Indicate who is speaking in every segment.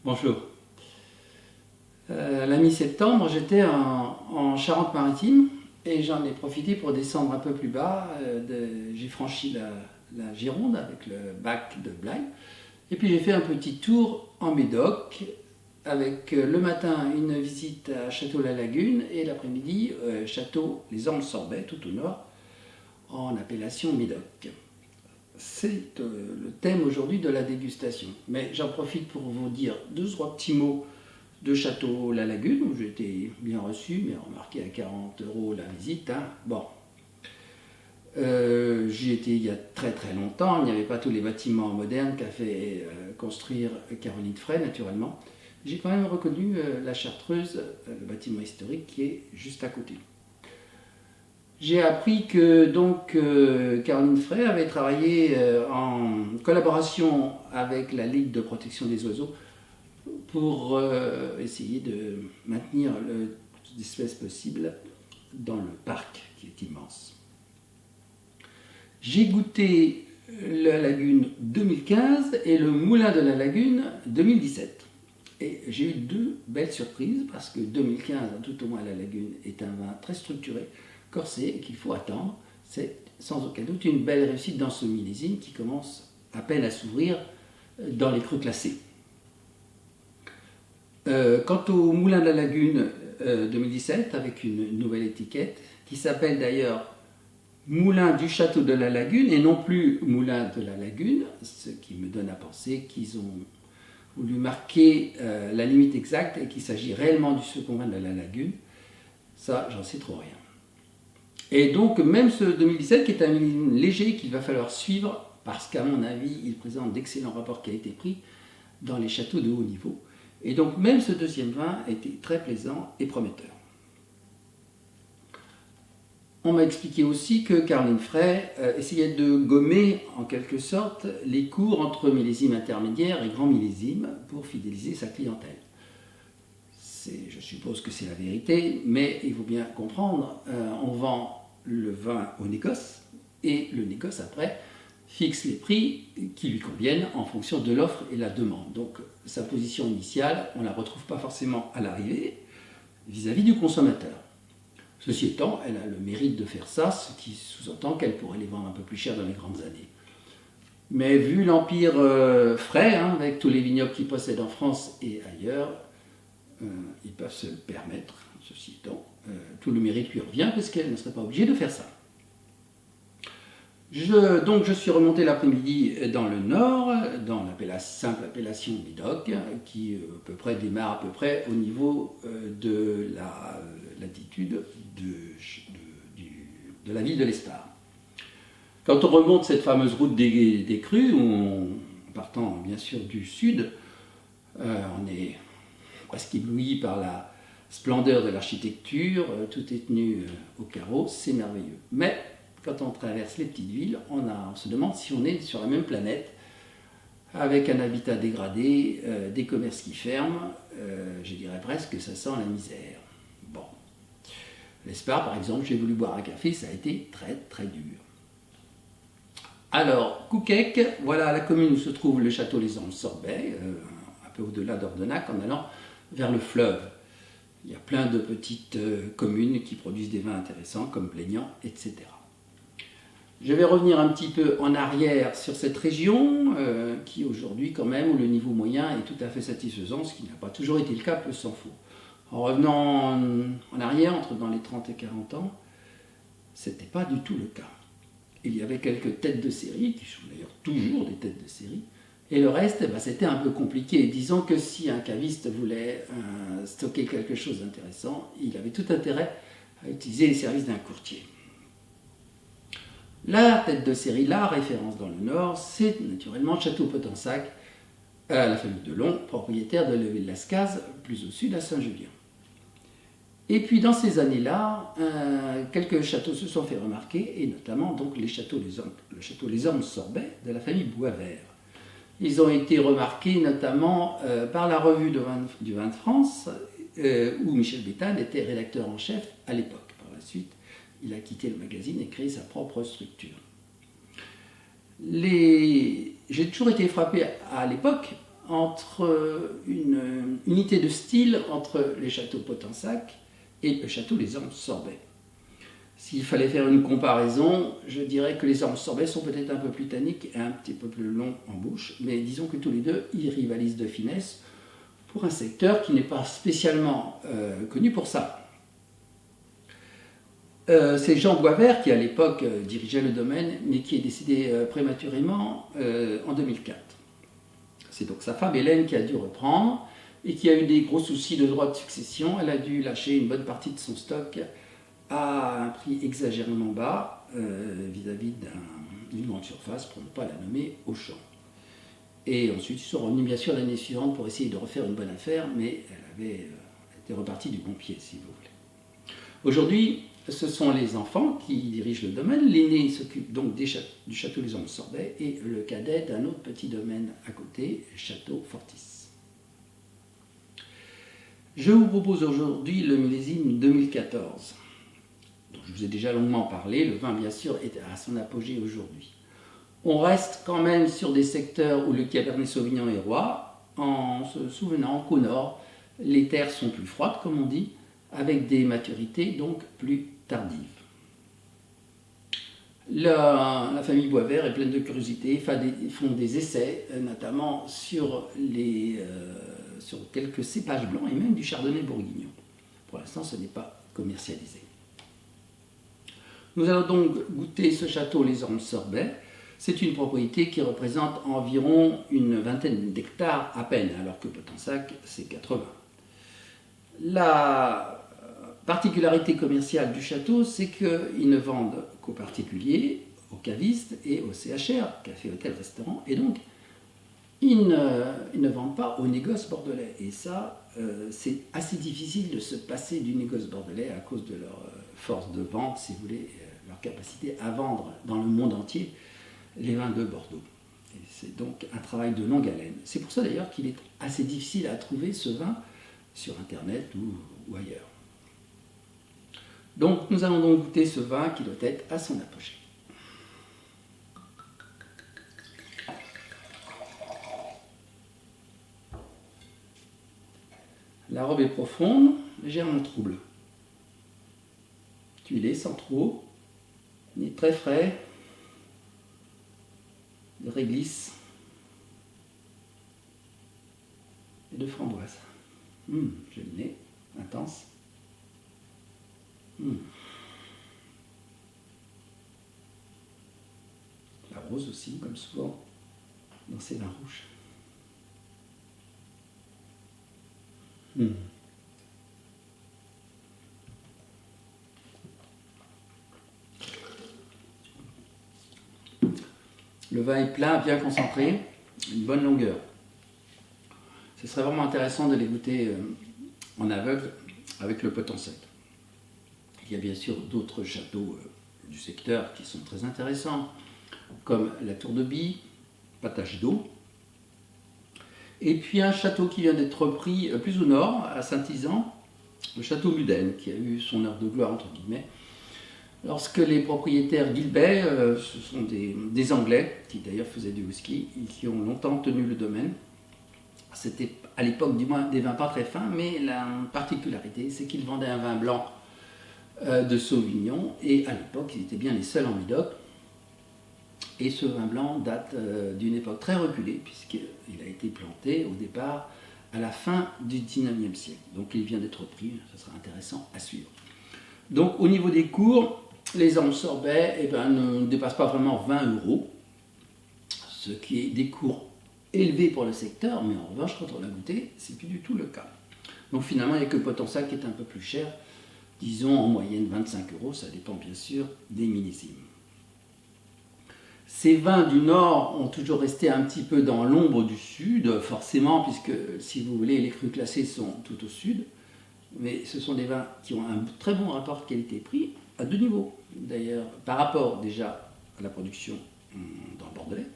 Speaker 1: Bonjour. La mi-septembre, j'étais en Charente-Maritime et j'en ai profité pour descendre un peu plus bas. J'ai franchi la Gironde avec le bac de Blaye. Et puis j'ai fait un petit tour en Médoc avec le matin une visite à Château-la-Lagune et l'après-midi Château-les-Ormes-Sorbais, tout au nord, en appellation Médoc. C'est le thème aujourd'hui de la dégustation. Mais j'en profite pour vous dire deux, trois petits mots de Château-la-Lagune, où j'ai été bien reçu, mais remarquez à 40 € la visite. Hein. Bon. J'y étais il y a très très longtemps, il n'y avait pas tous les bâtiments modernes qu'a fait construire Caroline Frey, naturellement. J'ai quand même reconnu la Chartreuse, le bâtiment historique qui est juste à côté. J'ai appris que donc Caroline Frey avait travaillé en collaboration avec la Ligue de protection des oiseaux pour essayer de maintenir le plus d'espèces possibles dans le parc qui est immense. J'ai goûté la Lagune 2015 et le Moulin de la Lagune 2017. Et j'ai eu deux belles surprises parce que 2015, tout au moins la Lagune, est un vin très structuré, corsé, qu'il faut attendre. C'est sans aucun doute une belle réussite dans ce millésime qui commence à peine à s'ouvrir dans les crus classés. Quant au Moulin de la Lagune 2017, avec une nouvelle étiquette, qui s'appelle d'ailleurs Moulin du Château de la Lagune et non plus Moulin de la Lagune, ce qui me donne à penser qu'ils ont voulu marquer la limite exacte et qu'il s'agit réellement du second vin de la Lagune. Ça, j'en sais trop rien. Et donc, même ce 2017, qui est un millésime léger qu'il va falloir suivre, parce qu'à mon avis, il présente d'excellents rapports qualité-prix dans les châteaux de haut niveau. Et donc, même ce deuxième vin était très plaisant et prometteur. On m'a expliqué aussi que Caroline Frey essayait de gommer, en quelque sorte, les cours entre millésimes intermédiaires et grands millésimes pour fidéliser sa clientèle. Je suppose que c'est la vérité, mais il faut bien comprendre, on vend le vin au négoce, et le négoce, après, fixe les prix qui lui conviennent en fonction de l'offre et la demande. Donc, sa position initiale, on ne la retrouve pas forcément à l'arrivée vis-à-vis du consommateur. Ceci étant, elle a le mérite de faire ça, ce qui sous-entend qu'elle pourrait les vendre un peu plus cher dans les grandes années. Mais vu l'empire Frey, hein, avec tous les vignobles qu'ils possèdent en France et ailleurs, ils peuvent se le permettre. Ceci étant, tout le mérite lui revient parce qu'elle ne serait pas obligée de faire ça. Donc je suis remonté l'après-midi dans le nord, dans la simple appellation Médoc, qui à peu près démarre à peu près au niveau de la latitude de la ville de l'Espard. Quand on remonte cette fameuse route des crues, en partant bien sûr du sud, on est presque ébloui par la splendeur de l'architecture, tout est tenu au carreau, c'est merveilleux. Mais quand on traverse les petites villes, on se demande si on est sur la même planète, avec un habitat dégradé, des commerces qui ferment, je dirais presque que ça sent la misère. Bon. L'Espard, par exemple, j'ai voulu boire un café, ça a été très très dur. Alors, Couquec, voilà la commune où se trouve le château Les Ormes-Sorbais, un peu au-delà d'Ordenac, en allant vers le fleuve. Il y a plein de petites communes qui produisent des vins intéressants, comme Plaignant, etc. Je vais revenir un petit peu en arrière sur cette région, qui aujourd'hui, quand même, où le niveau moyen est tout à fait satisfaisant, ce qui n'a pas toujours été le cas, peu s'en faut. En revenant en arrière, dans les 30 et 40 ans, ce n'était pas du tout le cas. Il y avait quelques têtes de série, qui sont d'ailleurs toujours des têtes de série, et le reste, c'était un peu compliqué. Disons que si un caviste voulait stocker quelque chose d'intéressant, il avait tout intérêt à utiliser les services d'un courtier. La tête de série, la référence dans le Nord, c'est naturellement Château Potensac, la famille Delon, propriétaire de Levé-Lascaz, plus au sud à Saint-Julien. Et puis dans ces années-là, quelques châteaux se sont fait remarquer, et notamment donc le château Les Ormes-Sorbais de la famille Boisvert. Ils ont été remarqués notamment par la revue du vin de France, où Michel Béthane était rédacteur en chef à l'époque. Par la suite, il a quitté le magazine et créé sa propre structure. J'ai toujours été frappé à l'époque entre une unité de style entre les châteaux Potensac et le château Les Ormes-Sorbet. S'il fallait faire une comparaison, je dirais que les Ormes-Sorbet sont peut-être un peu plus tanniques et un petit peu plus longs en bouche, mais disons que tous les deux, ils rivalisent de finesse pour un secteur qui n'est pas spécialement connu pour ça. C'est Jean Boisvert qui, à l'époque, dirigeait le domaine, mais qui est décédé prématurément en 2004. C'est donc sa femme Hélène qui a dû reprendre et qui a eu des gros soucis de droit de succession. Elle a dû lâcher une bonne partie de son stock à un prix exagérément bas vis-à-vis d'une grande surface, pour ne pas la nommer Auchan. Et ensuite, ils sont revenus bien sûr l'année suivante pour essayer de refaire une bonne affaire, mais elle avait été repartie du bon pied, si vous voulez. Aujourd'hui, ce sont les enfants qui dirigent le domaine. L'aîné s'occupe donc du château Les Ormes-Sorbet et le cadet d'un autre petit domaine à côté, Château Fortis. Je vous propose aujourd'hui le millésime 2014. dont je vous ai déjà longuement parlé. Le vin, bien sûr, est à son apogée aujourd'hui. On reste quand même sur des secteurs où le Cabernet Sauvignon est roi, en se souvenant qu'au nord, les terres sont plus froides, comme on dit, avec des maturités donc plus tardives. La famille Boisvert est pleine de curiosité, font des essais, notamment sur quelques cépages blancs et même du chardonnay bourguignon. Pour l'instant, ce n'est pas commercialisé. Nous allons donc goûter ce château Les Ormes-Sorbet. C'est une propriété qui représente environ une vingtaine d'hectares à peine, alors que Potensac, c'est 80. La particularité commerciale du château, c'est qu'ils ne vendent qu'aux particuliers, aux cavistes et aux CHR, café, hôtel, restaurant, et donc ils ne vendent pas au négoce bordelais. Et ça, c'est assez difficile de se passer du négoce bordelais à cause de leur force de vente, si vous voulez, leur capacité à vendre dans le monde entier les vins de Bordeaux. Et c'est donc un travail de longue haleine. C'est pour ça d'ailleurs qu'il est assez difficile à trouver ce vin sur Internet ou ailleurs. Donc nous allons donc goûter ce vin qui doit être à son apogée. La robe est profonde, légèrement trouble. Tuilé sans trop, ni très frais, de réglisse et de framboise. J'ai le nez intense. La rose aussi, comme souvent dans ces vins rouges. Le vin est plein, bien concentré, une bonne longueur. Ce serait vraiment intéressant de les goûter en aveugle avec le Potensac. Il y a bien sûr d'autres châteaux du secteur qui sont très intéressants, comme la Tour de Bie, Patache d'Eau, et puis un château qui vient d'être repris plus au nord, à Saint-Isan, le château Muden, qui a eu son heure de gloire, entre guillemets, lorsque les propriétaires Gilbey, ce sont des Anglais, qui d'ailleurs faisaient du whisky, et qui ont longtemps tenu le domaine. C'était à l'époque du moins des vins pas très fins, mais la particularité, c'est qu'ils vendaient un vin blanc de Sauvignon, et à l'époque, ils étaient bien les seuls en Médoc. Et ce vin blanc date d'une époque très reculée, puisqu'il a été planté au départ à la fin du 19e siècle. Donc il vient d'être pris, ce sera intéressant à suivre. Donc au niveau des cours, les Ormes-Sorbet ne dépassent pas vraiment 20 €, ce qui est des cours élevés pour le secteur, mais en revanche, quand on a goûté, c'est plus du tout le cas. Donc finalement, il n'y a que Potensac qui est un peu plus cher, disons en moyenne 25 €, ça dépend bien sûr des millésimes. Ces vins du Nord ont toujours resté un petit peu dans l'ombre du Sud, forcément, puisque, si vous voulez, les crus classés sont tout au Sud. Mais ce sont des vins qui ont un très bon rapport qualité-prix, à deux niveaux, d'ailleurs, par rapport déjà à la production dans le Bordelais,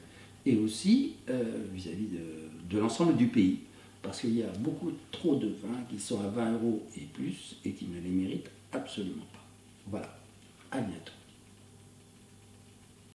Speaker 1: et aussi vis-à-vis de l'ensemble du pays, parce qu'il y a beaucoup trop de vins qui sont à 20 € et plus, et qui ne les méritent absolument pas. Voilà, à bientôt.